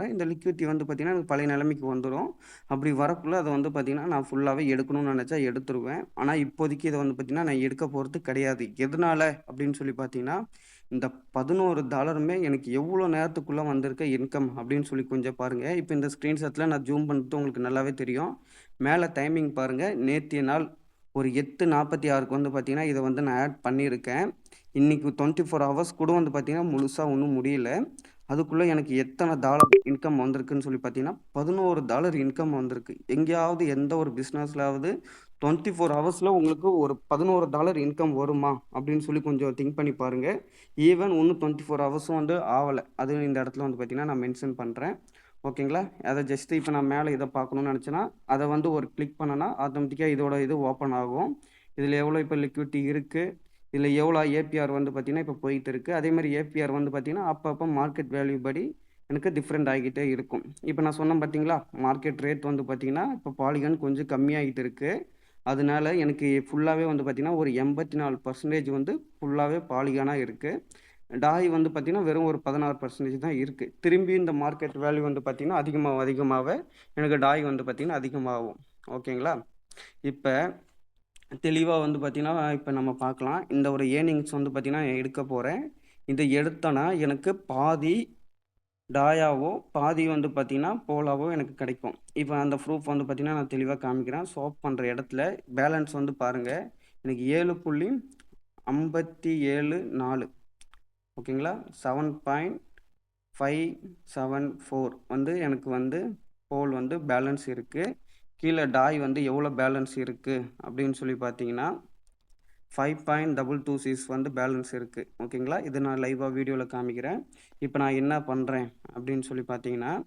இந்த லிக்விடிட்டி வந்து பார்த்தீங்கன்னா, எனக்கு பழைய நிலைமைக்கு வந்துரும். அப்படி வரக்குள்ள அத வந்து பார்த்தீங்கன்னா, நான் ஃபுல்லாவே எடுக்கணும்னு நெனச்சா எடுத்துருவேன். ஆனா, இப்போதைக்கு இத வந்து பார்த்தீங்கன்னா, நான் எடுக்க போறது கிடையாது. எதனால அப்படின்னு சொல்லி பார்த்தீங்கன்னா, இந்த $11 எனக்கு எவ்வளோ நேரத்துக்குள்ள வந்திருக்க இன்கம் அப்படின்னு சொல்லி கொஞ்சம் பாருங்க. இப்ப இந்த ஸ்க்ரீன்ஷாட்ல நான் ஜூம் பண்றது உங்களுக்கு நல்லாவே தெரியும். மேல டைமிங் பாருங்க. நேத்தைய நாள் ஒரு 8:46க்கு வந்து பார்த்தீங்கன்னா, இத வந்து நான் ஆட் பண்ணியிருக்கேன். இன்னைக்கு 24 ஹவர்ஸ் கூட வந்து பார்த்தீங்கன்னா, முழுசா ஒண்ணும் முடியல. அதுக்குள்ள எனக்கு எத்தன டாலர் இன்கம் வந்திருக்குன்னு சொல்லி பார்த்தீங்கன்னா, $11 இன்கம் வந்திருக்கு. எங்கேயாவது எந்த ஒரு பிசினஸ்லயாவது 24 ஹவர்ஸ்ல உங்களுக்கு ஒரு $11 இன்கம் வருமா? அப்படின்னு சொல்லி கொஞ்சம் திங்க் பண்ணி பாருங்க. ஈவன் இன்னும் 24 ஹவர்ஸும் வந்து ஆவல. அதுவும் இந்த இடத்துல வந்து பார்த்தீங்கன்னா, நான் மென்ஷன் பண்றேன். ஓகேங்களா? அத ஜஸ்ட் இப்ப நான் மேல இத பார்க்கணும்னு நெனச்சேன்னா, அத வந்து ஒரு கிளிக் பண்ணேன்னா, ஆட்டோமேட்டிக்கா இதோட இது ஓப்பன் ஆகும். இதுல எவ்வளோ இப்ப லிக்விடிட்டி இருக்கு. இதுல எவ்வளோ ஏபிஆர் வந்து பார்த்தீங்கன்னா, இப்ப போயிட்டு இருக்கு. அதேமாரி ஏபிஆர் வந்து பார்த்தீங்கன்னா, அப்பப்ப மார்க்கெட் வேல்யூ படி எனக்கு டிஃபரெண்ட் ஆகிட்டே இருக்கும். இப்ப நான் சொன்னேன் பார்த்தீங்களா? மார்க்கெட் ரேட் வந்து பார்த்தீங்கன்னா, இப்ப பாலிகான் கொஞ்சம் கம்மியாகிட்டு இருக்கு. அதனால எனக்கு ஃபுல்லாவே வந்து பார்த்தீங்கன்னா, ஒரு 84% வந்து ஃபுல்லாவே பாலிகானா இருக்கு. டாய் வந்து பார்த்தீங்கன்னா, வெறும் ஒரு 16% தான் இருக்கு. திரும்பி இந்த மார்க்கெட் வேல்யூ வந்து பார்த்தீங்கன்னா, அதிகமாவ எனக்கு டாய் வந்து பார்த்தீங்கன்னா, அதிகமாகும். ஓகேங்களா? இப்ப தெளிவா வந்து பார்த்தீங்கன்னா, இப்ப நம்ம பார்க்கலாம். இந்த ஒரு ஏர்னிங்ஸ் வந்து பார்த்தீங்கன்னா, எடுக்க போறேன். இத எடுத்தேன்னா, எனக்கு பாதி டாயாவோ, பாதி வந்து பார்த்தீங்கன்னா, போலாவோ எனக்கு கிடைக்கும். இப்ப அந்த ப்ரூஃப் வந்து பார்த்தீங்கன்னா, நான் தெளிவா காமிக்கிறேன். ஸ்வாப் பண்ற இடத்துல பேலன்ஸ் வந்து பாருங்க. எனக்கு 7.574 ஓகேங்களா? 7.574 வந்து எனக்கு வந்து போல் வந்து பேலன்ஸ் இருக்கு. கீழ டாய் வந்து எவ்வளோ பேலன்ஸ் இருக்கு அப்படின்னு சொல்லி பார்த்தீங்கன்னா, 5.226 வந்து பேலன்ஸ் இருக்கு. ஓகேங்களா? இது நான் லைவா வீடியோல காமிக்கிறேன். இப்ப நான் என்ன பண்றேன் அப்படின்னு சொல்லி பார்த்தீங்கன்னா,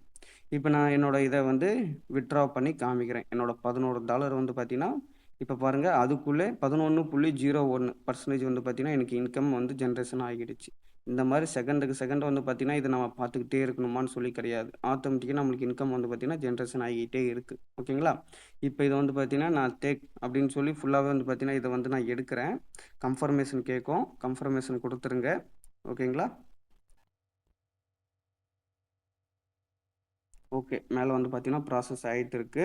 இப்ப நான் என்னோட இத வந்து வித்ட்ரா பண்ணி காமிக்கிறேன். என்னோட $11 வந்து பார்த்தீங்கன்னா, இப்ப பாருங்க அதுக்குள்ளே 11.01% வந்து பார்த்தீங்கன்னா, எனக்கு இன்கம் வந்து ஜெனரேஷன் ஆகிடுச்சு. இந்த மாரி செகண்டுக்கு செகண்ட் வந்து பார்த்தீங்கன்னா, இத நம்ம பார்த்துக்கிட்டே இருக்கணுமான்னு சொல்லி கிடையாது. ஆட்டோமேட்டிக்கா நம்மளுக்கு இன்கம் வந்து பார்த்தீங்கன்னா, ஜெனரேஷன் ஆகிட்டே இருக்கு. ஓகேங்களா? இப்ப இத வந்து பார்த்தீங்கன்னா, நான் டேக் அப்படின்னு சொல்லி ஃபுல்லாவே வந்து பார்த்தீங்கன்னா, இத வந்து நான் எடுக்கிறேன். கன்ஃபர்மேஷன் கேட்கும். கன்ஃபர்மேஷன் குடுத்துருங்க. ஓகேங்களா? ஓகே. மேல வந்து பார்த்தீங்கன்னா, ப்ராசஸ் ஆயிட்டு இருக்கு.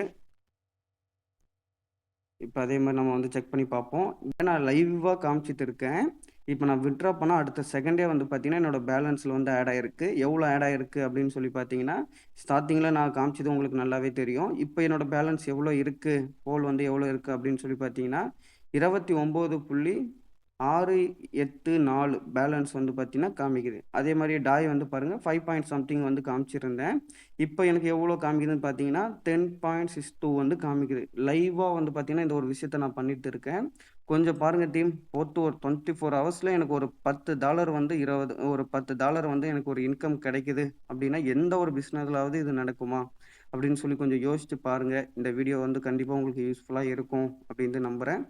இப்ப அதே மாரி நம்ம வந்து செக் பண்ணி பார்ப்போம். நான் லைவா காமிச்சிட்டு இருக்கேன். இப்ப நான் வித்ட்ரா பண்ணா அடுத்த செகண்டே வந்து பார்த்தீங்கன்னா, என்னோட பேலன்ஸ்ல வந்து ஆட் ஆயிருக்கு. எவ்வளோ ஆட் ஆயிருக்கு அப்படின்னு சொல்லி பார்த்தீங்கன்னா, ஸ்டார்ட்டிங்ல நான் காமிச்சது உங்களுக்கு நல்லாவே தெரியும். இப்ப என்னோட பேலன்ஸ் எவ்வளோ இருக்கு, போல் வந்து எவ்வளோ இருக்கு அப்படின்னு சொல்லி பார்த்தீங்கன்னா, 29.684 பேலன்ஸ் வந்து பார்த்தீங்கன்னா காமிக்குது. அதே மாரி டாய் வந்து பாருங்க 5 பாயிண்ட் சம்திங் வந்து காமிச்சிருந்தேன். இப்ப எனக்கு எவ்வளோ காமிக்குதுன்னு பார்த்தீங்கன்னா, 10.62 வந்து காமிக்குது. லைவா வந்து பார்த்தீங்கன்னா, இந்த ஒரு விஷயத்த நான் பண்ணிட்டு இருக்கேன். கொஞ்சம் பாருங்க டீம், போட்டு ஒரு 24 ஹவர்ஸ்ல எனக்கு ஒரு $10 வந்து ஒரு $10 வந்து எனக்கு ஒரு இன்கம் கிடைக்குது அப்படின்னா, எந்த ஒரு பிசினஸ்லாவது இது நடக்குமா? அப்படின்னு சொல்லி கொஞ்சம் யோசிச்சு பாருங்க. இந்த வீடியோ வந்து கண்டிப்பா உங்களுக்கு யூஸ்ஃபுல்லா இருக்கும் அப்படின்னு நம்புறேன்.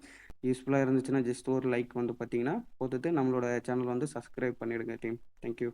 யூஸ்ஃபுல்லா இருந்துச்சுன்னா, ஜஸ்ட் ஒரு லைக் வந்து பார்த்தீங்கன்னா, போட்டுட்டு நம்மளோட சேனல் வந்து சப்ஸ்கிரைப் பண்ணிடுங்க டீம். Thank you.